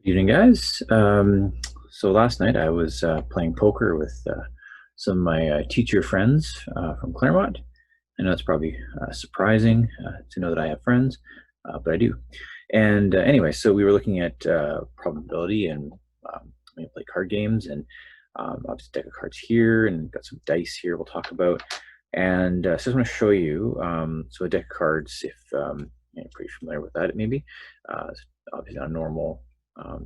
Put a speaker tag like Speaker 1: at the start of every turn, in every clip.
Speaker 1: Good evening, guys. So last night I was playing poker with some of my teacher friends from Claremont. I know it's probably surprising to know that I have friends, but I do. And anyway, so we were looking at probability and we play card games, and obviously deck of cards here, and got some dice here we'll talk about. And so I just want to show you. So a deck of cards, if you're pretty familiar with that, maybe. It's obviously not normal.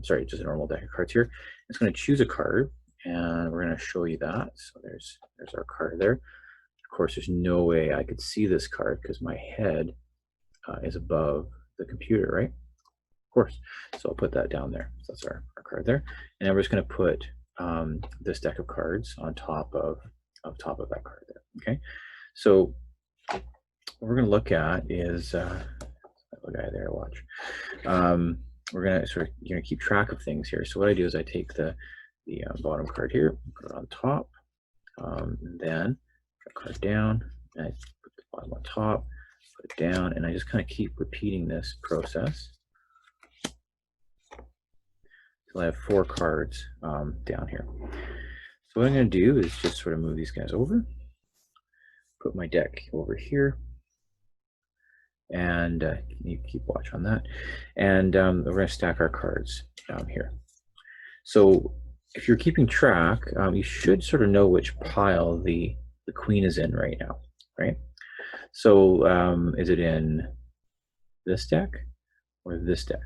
Speaker 1: Sorry, just a normal deck of cards here. It's going to choose a card, and we're going to show you that. So there's our card there. Of course, there's no way I could see this card because my head is above the computer, right? Of course. So I'll put that down there. So that's our card there. And then we're just going to put this deck of cards on top of that card there. Okay. So what we're going to look at is the guy there. Watch. We're going to keep track of things here. So what I do is I take the bottom card here, put it on top, and then put the card down, and I put the bottom on top, put it down, and I just kind of keep repeating this process until I have 4 cards down here. So what I'm going to do is just sort of move these guys over, put my deck over here, and you keep watch on that. And we're going to stack our cards down here. So if you're keeping track, you should sort of know which pile the queen is in right now, right? So is it in this deck or this deck?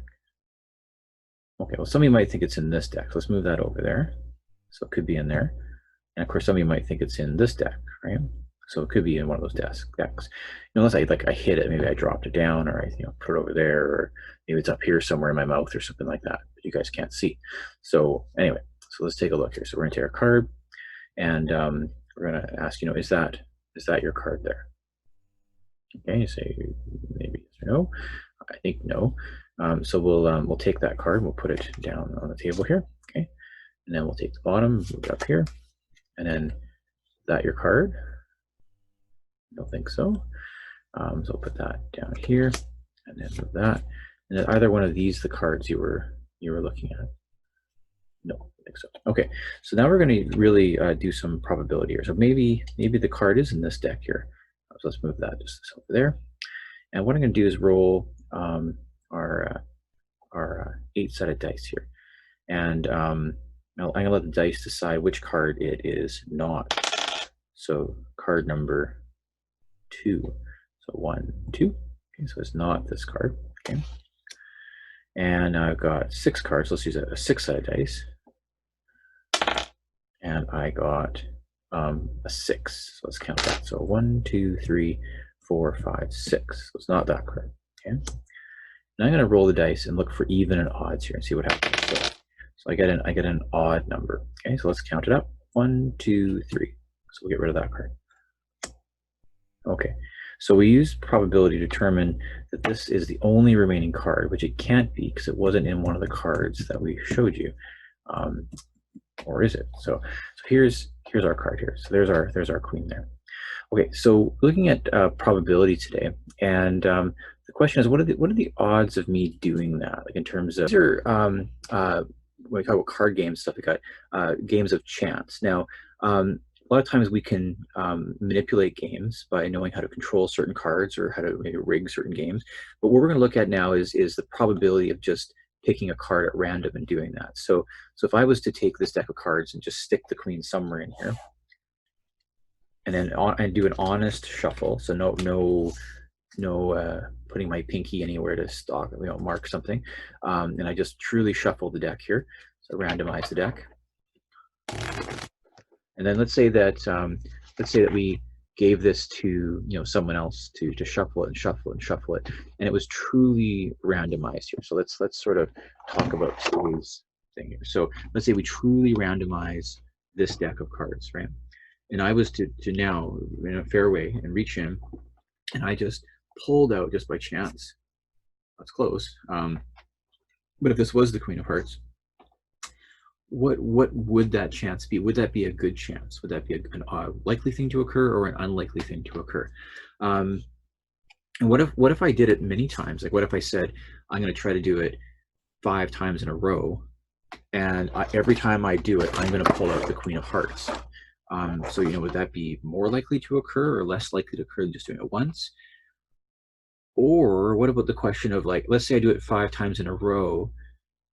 Speaker 1: Okay, well, some of you might think it's in this deck. So let's move that over there. So it could be in there. And of course, some of you might think it's in this deck, right? So it could be in one of those decks. Unless I hit it, maybe I dropped it down, or I put it over there, or maybe it's up here somewhere in my mouth or something like that. But you guys can't see. So anyway, so let's take a look here. So we're going to take our card, and we're going to ask, is that your card there? Okay, you say maybe yes or no. I think no. So we'll take that card, and we'll put it down on the table here. Okay, and then we'll take the bottom, move it up here, and then is that your card? I don't think so. So I'll put that down here, and then move that. And then either one of these the cards you were looking at? No, I think so. Okay, so now we're going to really do some probability here. So maybe the card is in this deck here. So let's move that just over there. And what I'm going to do is roll our 8-sided dice here, and I'm going to let the dice decide which card it is not. So card number 2. So 1, 2. Okay, so it's not this card. Okay. And I've got 6 cards. Let's use a 6-sided dice. And I got a 6. So let's count that. So 1, 2, 3, 4, 5, 6. So it's not that card. Okay. And I'm going to roll the dice and look for even and odds here and see what happens. So I get an odd number. Okay, so let's count it up. 1, 2, 3. So we'll get rid of that card. Okay, so we use probability to determine that this is the only remaining card, which it can't be because it wasn't in one of the cards that we showed you. Or is it? So here's our card here. So there's our queen there. Okay, so looking at probability today, and the question is, what are the odds of me doing that? Like in terms of, these are when we talk about card games, stuff like that, games of chance. Now, a lot of times we can manipulate games by knowing how to control certain cards or how to maybe rig certain games. But what we're going to look at now is the probability of just picking a card at random and doing that. So if I was to take this deck of cards and just stick the queen somewhere in here, and then and do an honest shuffle, so no putting my pinky anywhere to mark something, and I just truly shuffle the deck here, so randomize the deck. And then let's say that we gave this to someone else to shuffle it and shuffle it and shuffle it, and it was truly randomized here. So let's sort of talk about today's thing here. So let's say we truly randomize this deck of cards, right? And I was to now in a fair way and reach in, and I just pulled out just by chance. That's close. But if this was the Queen of Hearts, what would that chance be? Would that be a good chance? Would that be a likely thing to occur or an unlikely thing to occur? And what if I did it many times? Like what if I said I'm going to try to do it 5 times in a row, and every time I do it, I'm going to pull out the Queen of Hearts. So, you know, would that be more likely to occur or less likely to occur than just doing it once? Or what about the question of, like, let's say I do it 5 times in a row,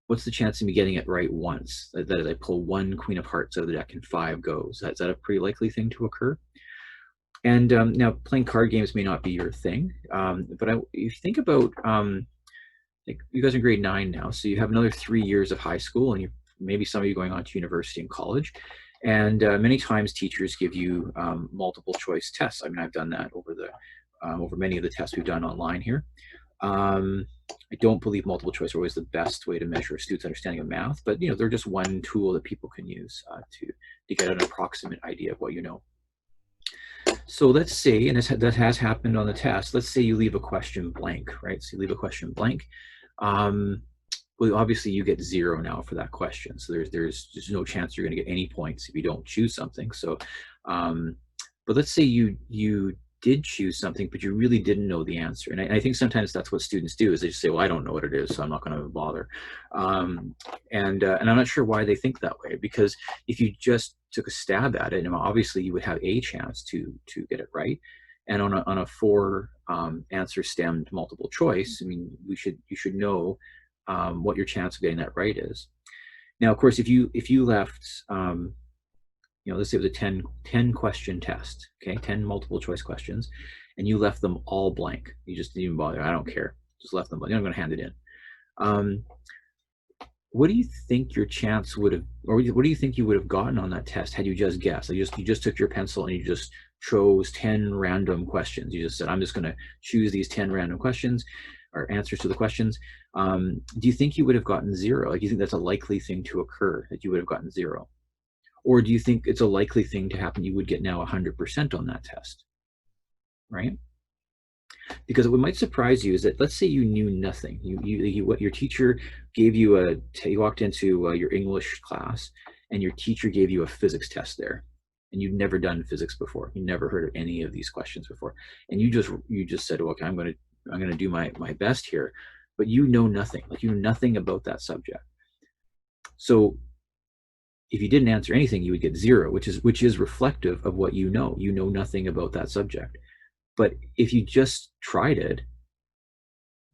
Speaker 1: what's the chance of me getting it right once? That is, I pull 1 Queen of Hearts out of the deck in 5 goes. Is that a pretty likely thing to occur? And now playing card games may not be your thing, but if you think about, like, you guys are in grade 9 now, so you have another 3 years of high school, and maybe some of you going on to university and college. And many times teachers give you multiple choice tests. I mean, I've done that over many of the tests we've done online here. I don't believe multiple choice are always the best way to measure a student's understanding of math, but you know, they're just one tool that people can use to get an approximate idea of what you know. So let's say, and that has happened on the test, let's say you leave a question blank, right? So you leave a question blank. Well, obviously you get 0 now for that question. So there's no chance you're going to get any points if you don't choose something. So, but let's say you did choose something, but you really didn't know the answer. And I think sometimes that's what students do, is they just say, well, I don't know what it is, so I'm not going to bother. And I'm not sure why they think that way, because if you just took a stab at it, and obviously you would have a chance to get it right. And on a 4 answer stemmed multiple choice, I mean, you should know what your chance of getting that right is. Now, of course, if you left, you know, let's say it was a 10 question test, okay, 10 multiple choice questions, and you left them all blank. You just didn't even bother. I don't care. Just left them blank. I'm going to hand it in. What do you think your chance would have, or what do you think you would have gotten on that test had you just guessed? Like you just took your pencil and you just chose 10 random questions. You just said, I'm just going to choose these 10 random questions or answers to the questions. Do you think you would have gotten 0? Like, you think that's a likely thing to occur, that you would have gotten 0? Or do you think it's a likely thing to happen, you would get now 100% on that test, right? Because what might surprise you is that, let's say you knew nothing. What your teacher gave you you walked into your English class, and your teacher gave you a physics test there, and you've never done physics before. You never heard of any of these questions before, and you just said, okay, I'm gonna do my best here, but you know nothing. Like, you know nothing about that subject. So if you didn't answer anything, you would get 0, which is reflective of what you know. You know nothing about that subject. But if you just tried it,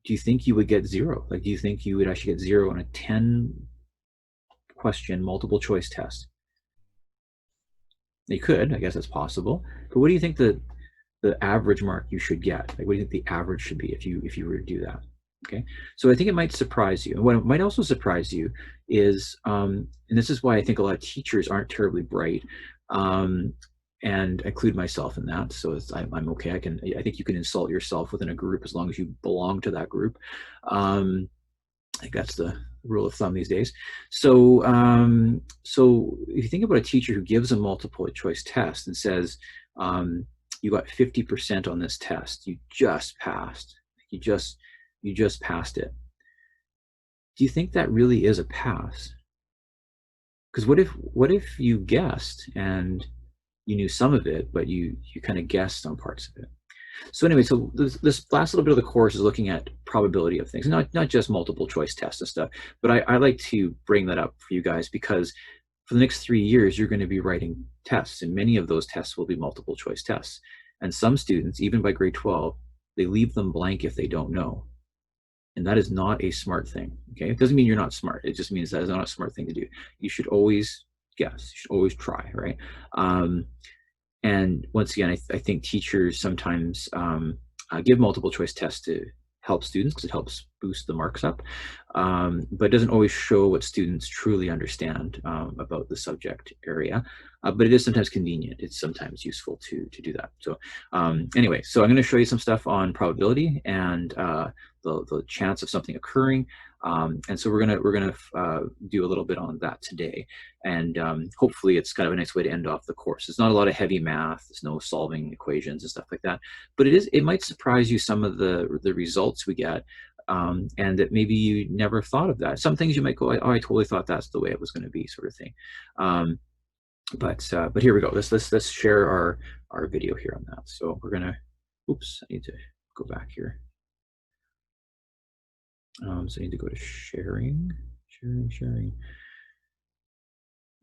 Speaker 1: do you think you would get 0? Like, do you think you would actually get 0 on a 10 question multiple choice test? You could, I guess that's possible. But what do you think the average mark you should get? Like, what do you think the average should be if you were to do that? Okay, so I think it might surprise you. And what might also surprise you is, and this is why I think a lot of teachers aren't terribly bright, and I include myself in that. So I'm okay. I think you can insult yourself within a group as long as you belong to that group. I think that's the rule of thumb these days. So, so if you think about a teacher who gives a multiple choice test and says, you got 50% on this test, you just passed, you just passed it. Do you think that really is a pass? Because what if you guessed and you knew some of it, but you kind of guessed on parts of it? So anyway, so this last little bit of the course is looking at probability of things, not just multiple choice tests and stuff, but I like to bring that up for you guys, because for the next 3 years, you're going to be writing tests, and many of those tests will be multiple choice tests. And some students, even by grade 12, they leave them blank if they don't know. And that is not a smart thing, okay? It doesn't mean you're not smart. It just means that is not a smart thing to do. You should always guess. You should always try, right? And once again, I think teachers sometimes give multiple choice tests to help students, because it helps boost the marks up, but it doesn't always show what students truly understand about the subject area. But it is sometimes convenient. It's sometimes useful to do that. So anyway, so I'm going to show you some stuff on probability and the chance of something occurring. And so we're gonna do a little bit on that today, and hopefully it's kind of a nice way to end off the course. It's not a lot of heavy math. There's no solving equations and stuff like that, but it might surprise you, some of the results we get, and that maybe you never thought of that. Some things you might go, oh, I totally thought that's the way it was going to be, sort of thing. But here we go. Let's share our video here on that. So we're gonna, oops, I need to go back here. So I need to go to sharing,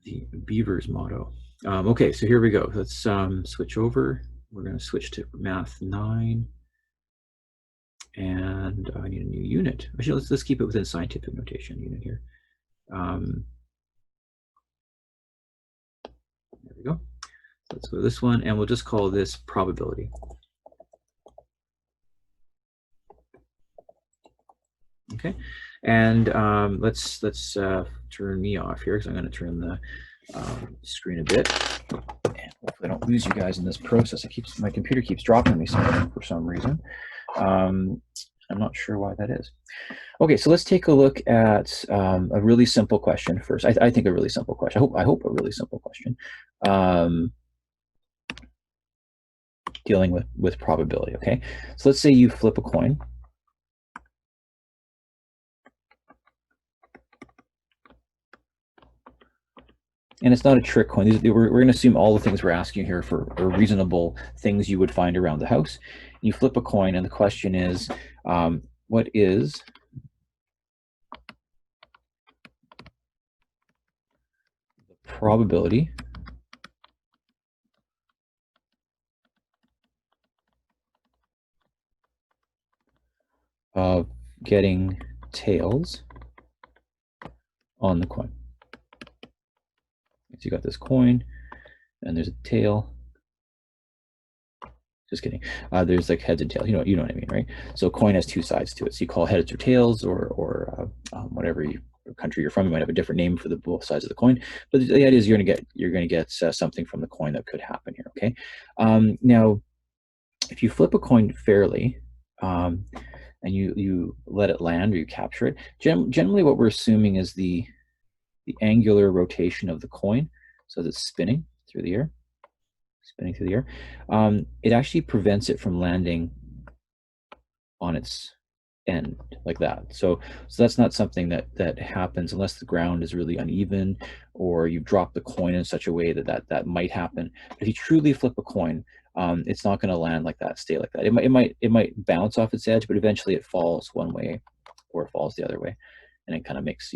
Speaker 1: the Beavers motto. Okay, so here we go. Let's switch over. We're going to switch to Math 9. And I need a new unit. Actually, let's keep it within scientific notation unit here. There we go. Let's go to this one, and we'll just call this probability. Okay, and let's turn me off here because I'm going to turn the screen a bit, and hopefully I don't lose you guys in this process. My computer keeps dropping me something for some reason. I'm not sure why that is. Okay, so let's take a look at a really simple question first. I think a really simple question. I hope a really simple question. Dealing with probability. Okay, so let's say you flip a coin. And it's not a trick coin. We're going to assume all the things we're asking here for are reasonable things you would find around the house. You flip a coin, and the question is, what is the probability of getting tails on the coin? So you got this coin, and there's a tail. Just kidding. There's like heads and tails. You know what I mean, right? So a coin has two sides to it. So you call heads or tails, or whatever country you're from, you might have a different name for the both sides of the coin. But the idea is you're gonna get something from the coin that could happen here. Okay. Now, if you flip a coin fairly, and you let it land or you capture it, generally what we're assuming is the angular rotation of the coin, so that it's spinning through the air. It actually prevents it from landing on its end like that. So that's not something that happens unless the ground is really uneven, or you drop the coin in such a way that might happen. But if you truly flip a coin, it's not going to land like that, stay like that. It might bounce off its edge, but eventually it falls one way or it falls the other way, and it kind of makes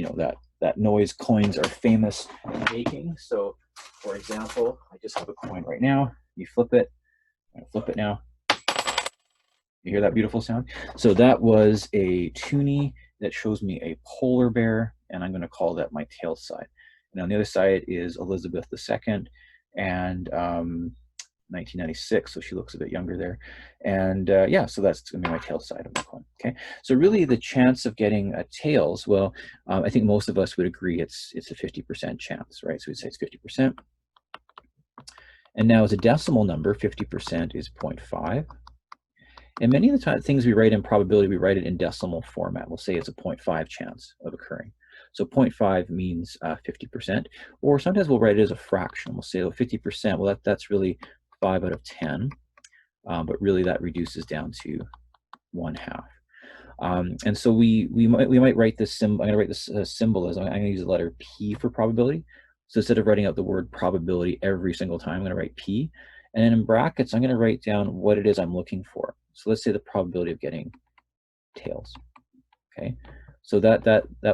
Speaker 1: that noise coins are famous making. So, for example, I just have a coin right now. You flip it. I'm going to flip it now. You hear that beautiful sound? So that was a toonie that shows me a polar bear, and I'm going to call that my tail side. And on the other side is Elizabeth II, and 1996, so she looks a bit younger there. And yeah, so that's going to be my tail side of the coin. Okay, so really the chance of getting a tails, well, I think most of us would agree it's a 50% chance, right? So we'd say it's 50%. And now as a decimal number, 50% is 0.5. And many of the things we write in probability, we write it in decimal format. We'll say it's a 0.5 chance of occurring. So 0.5 means 50%, or sometimes we'll write it as a fraction. We'll say 50%, well, that's really 5 out of 10, but really that reduces down to 1/2. And so we might write this symbol. I'm going to write this symbol as I'm going to use the letter P for probability. So instead of writing out the word probability every single time, I'm going to write P. And then in brackets, I'm going to write down what it is I'm looking for. So let's say the probability of getting tails. Okay. So that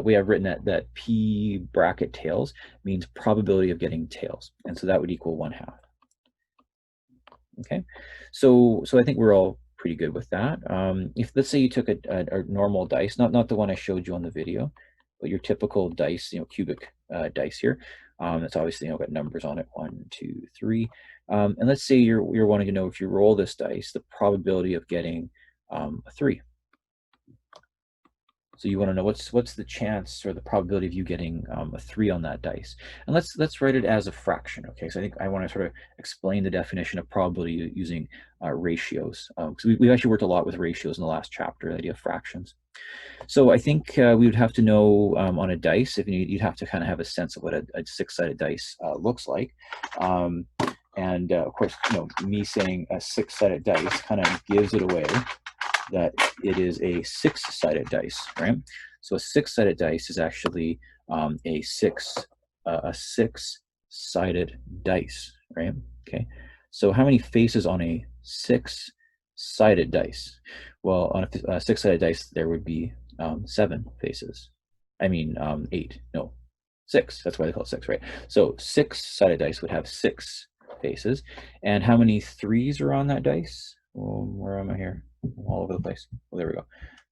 Speaker 1: way I've written that P bracket tails means probability of getting tails. And so that would equal 1/2. Okay. So I think we're all pretty good with that. If let's say you took a normal dice, not the one I showed you on the video, but your typical dice, cubic dice here. It's obviously got numbers on it, 1, 2, 3. And let's say you're wanting to know, if you roll this dice, the probability of getting a 3. So you want to know what's the chance or the probability of you getting a 3 on that dice. And let's write it as a fraction. Okay, so I think I want to sort of explain the definition of probability using ratios. Because we've actually worked a lot with ratios in the last chapter, the idea of fractions. So I think we would have to know on a dice, if you'd have to kind of have a sense of what a 6-sided dice looks like. And of course, me saying a 6-sided dice kind of gives it away that it is a 6-sided dice, right? So a 6-sided dice is actually a 6-sided dice, right? Okay. So how many faces on a 6-sided dice? Well, on a 6-sided dice, there would be 7 faces. I mean, 8, no, 6. That's why they call it 6, right? So 6-sided dice would have 6 faces. And how many 3s are on that dice? Where am I here? I'm all over the place. Well, there we go.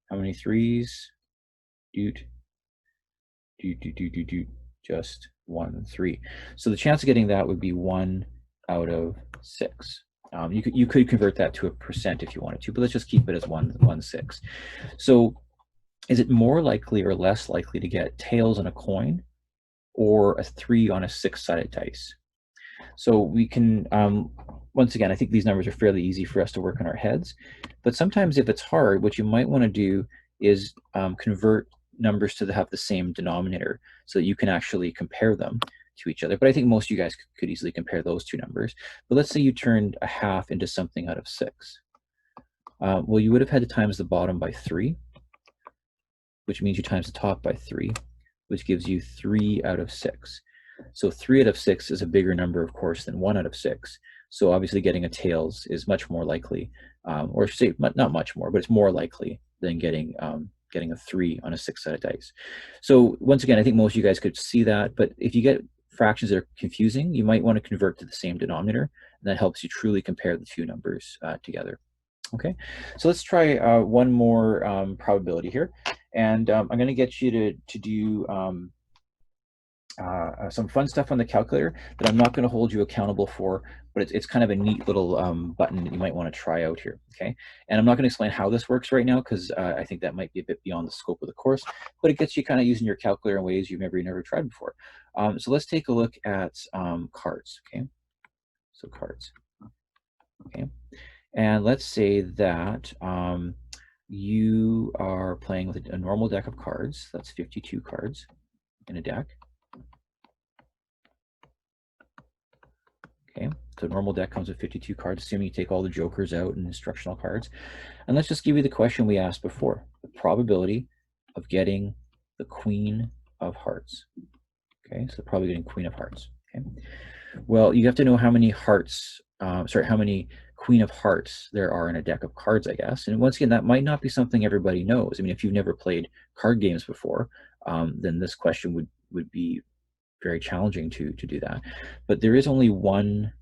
Speaker 1: How many 3s? Doot, doot, doot, doot, doot, doot. Just 1, 3. So the chance of getting that would be 1 out of 6. You could convert that to a percent if you wanted to, but let's just keep it as 1/6. So is it more likely or less likely to get tails on a coin or a 3 on a 6-sided dice? So we can, once again, I think these numbers are fairly easy for us to work in our heads, but sometimes if it's hard, what you might want to do is convert numbers to have the same denominator so that you can actually compare them to each other. But I think most of you guys could easily compare those two numbers. But let's say you turned a half into something out of 6. Well, you would have had to times the bottom by 3, which means you times the top by 3, which gives you 3 out of 6. So 3 out of 6 is a bigger number, of course, than 1 out of 6. So obviously getting a tails is much more likely, or say not much more, but it's more likely than getting a 3 on a 6-sided dice. So once again, I think most of you guys could see that, but if you get fractions that are confusing, you might want to convert to the same denominator, and that helps you truly compare the two numbers together. Okay, so let's try one more probability here, and I'm going to get you to do some fun stuff on the calculator that I'm not going to hold you accountable for, but it's kind of a neat little button that you might want to try out here. Okay, and I'm not going to explain how this works right now because I think that might be a bit beyond the scope of the course, but it gets you kind of using your calculator in ways you've never tried before. So let's take a look at cards. Okay, so cards. Okay, and let's say that you are playing with a normal deck of cards. That's 52 cards in a deck. Okay, so normal deck comes with 52 cards, assuming you take all the jokers out and instructional cards. And let's just give you the question we asked before, the probability of getting the Queen of Hearts. Okay, so probably getting Queen of Hearts. Okay, well, you have to know how many hearts, how many Queen of Hearts there are in a deck of cards, I guess. And once again, that might not be something everybody knows. I mean, if you've never played card games before, then this question would be very challenging to do that. But there is only one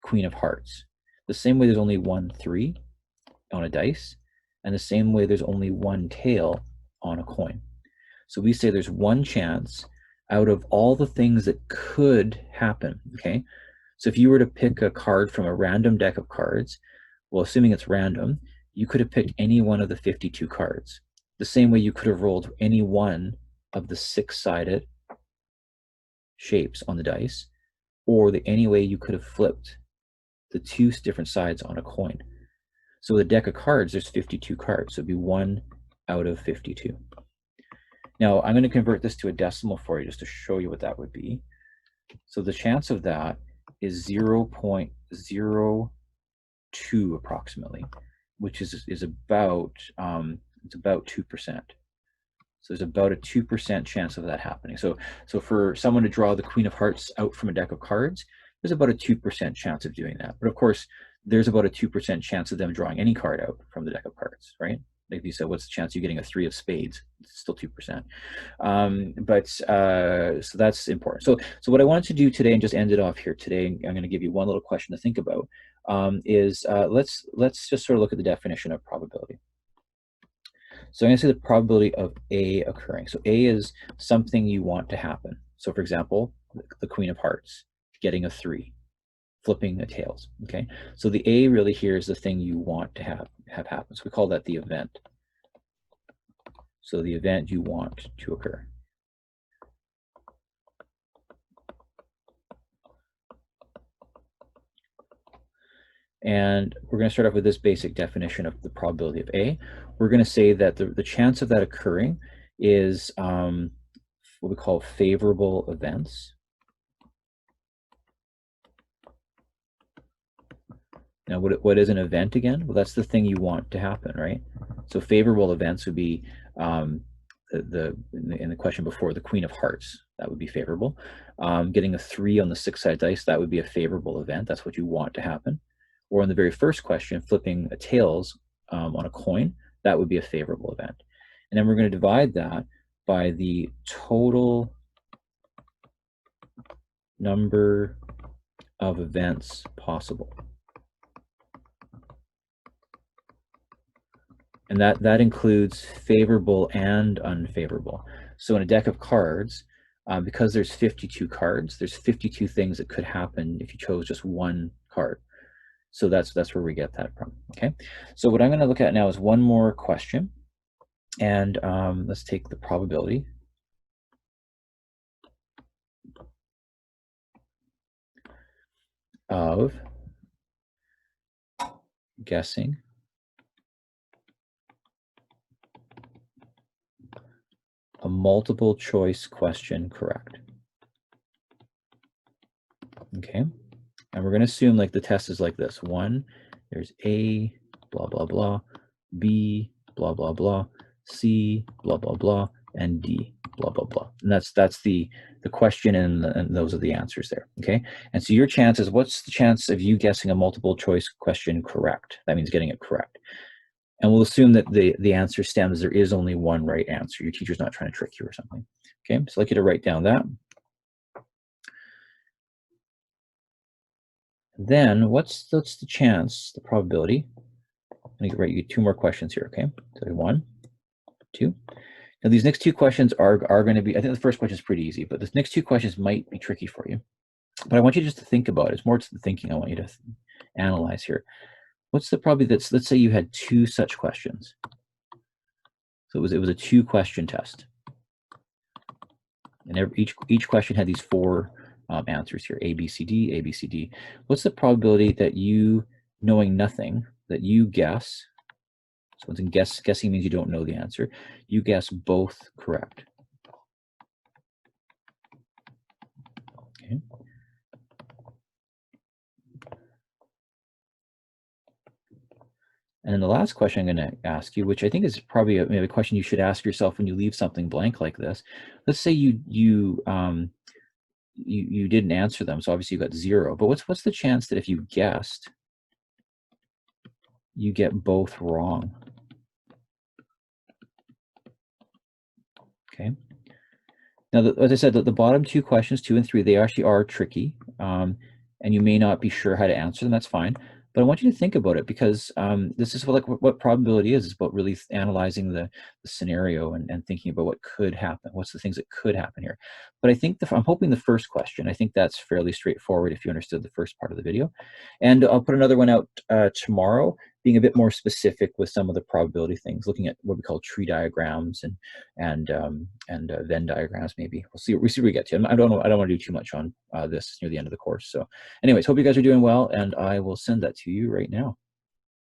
Speaker 1: Queen of Hearts. The same way there's only 1 3 on a dice, and the same way there's only 1 tail on a coin. So we say there's one chance out of all the things that could happen, okay? So if you were to pick a card from a random deck of cards, well, assuming it's random, you could have picked any one of the 52 cards. The same way you could have rolled any one of the 6-sided shapes on the dice, or any way you could have flipped the 2 different sides on a coin. So with a deck of cards, there's 52 cards, so it'd be 1 out of 52. Now I'm going to convert this to a decimal for you just to show you what that would be. So the chance of that is 0.02 approximately, which is about it's about 2%. So there's about a 2% chance of that happening. So for someone to draw the Queen of Hearts out from a deck of cards, there's about a 2% chance of doing that. But of course, there's about a 2% chance of them drawing any card out from the deck of cards, right? Like you said, what's the chance of you getting a 3 of spades? It's still 2%. So that's important. So what I wanted to do today, and just end it off here today, I'm going to give you one little question to think about, is let's just sort of look at the definition of probability. So I'm going to say the probability of A occurring. So A is something you want to happen. So for example, the Queen of Hearts getting a 3, flipping a tails. Okay, so the A really here is the thing you want to have happen. So we call that the event. So the event you want to occur. And we're going to start off with this basic definition of the probability of A. We're going to say that the chance of that occurring is what we call favorable events. Now, what is an event again? Well, that's the thing you want to happen, right? So favorable events would be in the question before, the Queen of Hearts. That would be favorable. Getting a 3 on the 6-sided dice, that would be a favorable event. That's what you want to happen. Or in the very first question, flipping a tails on a coin, that would be a favorable event. And then we're going to divide that by the total number of events possible. And that includes favorable and unfavorable. So in a deck of cards, because there's 52 cards, there's 52 things that could happen if you chose just one card. So that's where we get that from. Okay. So what I'm going to look at now is one more question, and let's take the probability. Of guessing a multiple choice question correct. Okay, and we're going to assume like the test is like this. One, there's A, blah, blah, blah, B, blah, blah, blah, C, blah, blah, blah, and D, blah, blah, blah. And that's the question, and those are the answers there. Okay, and so your chances, what's the chance of you guessing a multiple choice question correct? That means getting it correct. And we'll assume that the answer stems, there is only one right answer. Your teacher's not trying to trick you or something. Okay, so I'd like you to write down that. Then what's the chance, the probability? I'm going to write you two more questions here, okay? So 1, 2. Now these next two questions are going to be, I think the first question is pretty easy, but the next two questions might be tricky for you. But I want you just to think about it. It's more to the thinking I want you to analyze here. What's the probability that's, let's say you had two such questions. So it was a 2-question test. And each question had these 4 answers here, A, B, C, D, A, B, C, D. What's the probability that you, knowing nothing, that you guess, so once again, guessing means you don't know the answer, you guess both correct? Okay. And then the last question I'm going to ask you, which I think is probably maybe a question you should ask yourself when you leave something blank like this. Let's say you didn't answer them, so obviously you got 0. But what's the chance that if you guessed, you get both wrong? Okay. Now, as I said, the bottom 2 questions, 2 and 3, they actually are tricky, and you may not be sure how to answer them. That's fine. But I want you to think about it, because this is what probability is. It's about really analyzing the scenario and thinking about what could happen. What's the things that could happen here? But I think I'm hoping the first question, I think that's fairly straightforward if you understood the first part of the video. And I'll put another one out tomorrow, being a bit more specific with some of the probability things, looking at what we call tree diagrams and Venn diagrams. Maybe we'll see where we get to. I don't want to do too much on this near the end of the course. So anyways, hope you guys are doing well, and I will send that to you right now.